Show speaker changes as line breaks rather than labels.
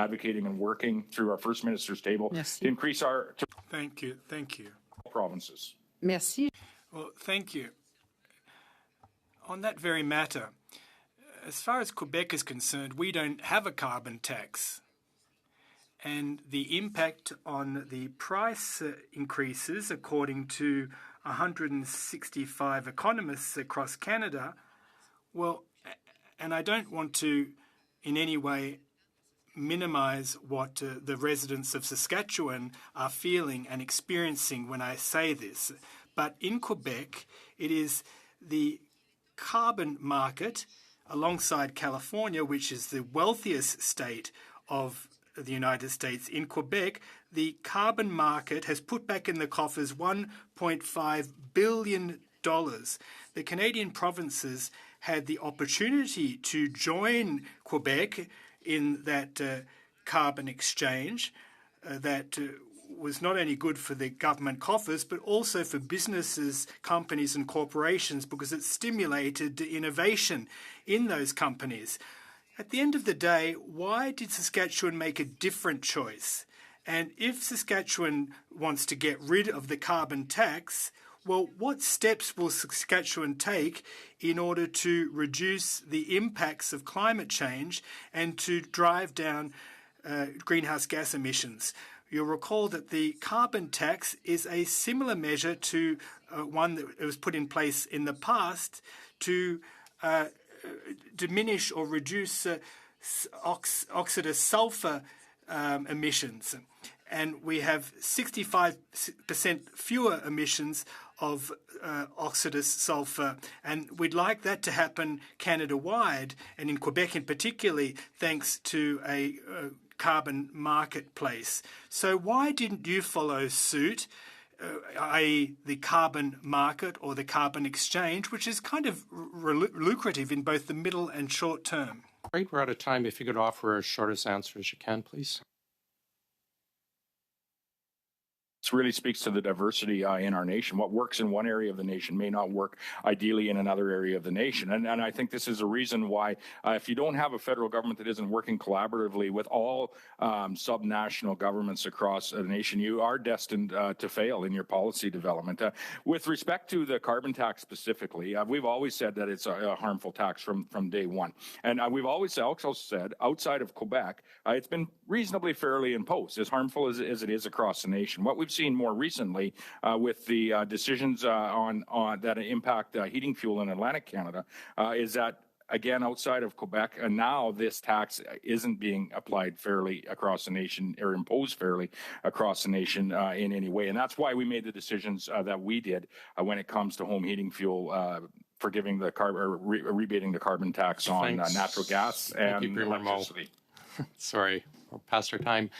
advocating and working through our First Minister's table to increase our
Thank you.
provinces.
Merci.
Well, thank you. On that very matter, as far as Quebec is concerned, we don't have a carbon tax. And the impact on the price increases, according to 165 economists across Canada, well, and I don't want to in any way minimize what the residents of Saskatchewan are feeling and experiencing when I say this, but in Quebec, it is the carbon market alongside California, which is the wealthiest state of the United States. In Quebec, the carbon market has put back in the coffers $1.5 billion. The Canadian provinces had the opportunity to join Quebec in that carbon exchange that was not only good for the government coffers, but also for businesses, companies and corporations, because it stimulated innovation in those companies. At the end of the day, why did Saskatchewan make a different choice? And if Saskatchewan wants to get rid of the carbon tax, well, what steps will Saskatchewan take in order to reduce the impacts of climate change and to drive down greenhouse gas emissions? You'll recall that the carbon tax is a similar measure to one that was put in place in the past to diminish or reduce oxidous sulfur emissions. And we have 65% fewer emissions of oxidous sulfur. And we'd like that to happen Canada-wide, and in Quebec in particular, thanks to a carbon marketplace. So why didn't you follow suit, i.e. the carbon market or the carbon exchange, which is kind of lucrative in both the middle and short term?
Great, we're out of time. If you could offer as short as answer as you can, please.
This really speaks to the diversity in our nation. What works in one area of the nation may not work ideally in another area of the nation. And I think this is a reason why if you don't have a federal government that isn't working collaboratively with all subnational governments across the nation, you are destined to fail in your policy development. With respect to the carbon tax specifically, we've always said that it's a harmful tax from day one. And we've always also said outside of Quebec, it's been reasonably fairly imposed, as harmful as it is across the nation. What we've seen more recently with the decisions on that impact heating fuel in Atlantic Canada is that, again, outside of Quebec, and now this tax isn't being applied fairly across the nation or imposed fairly across the nation in any way. And that's why we made the decisions that we did when it comes to home heating fuel for giving the rebating the carbon tax on natural gas and electricity.
Sorry, we're past our time.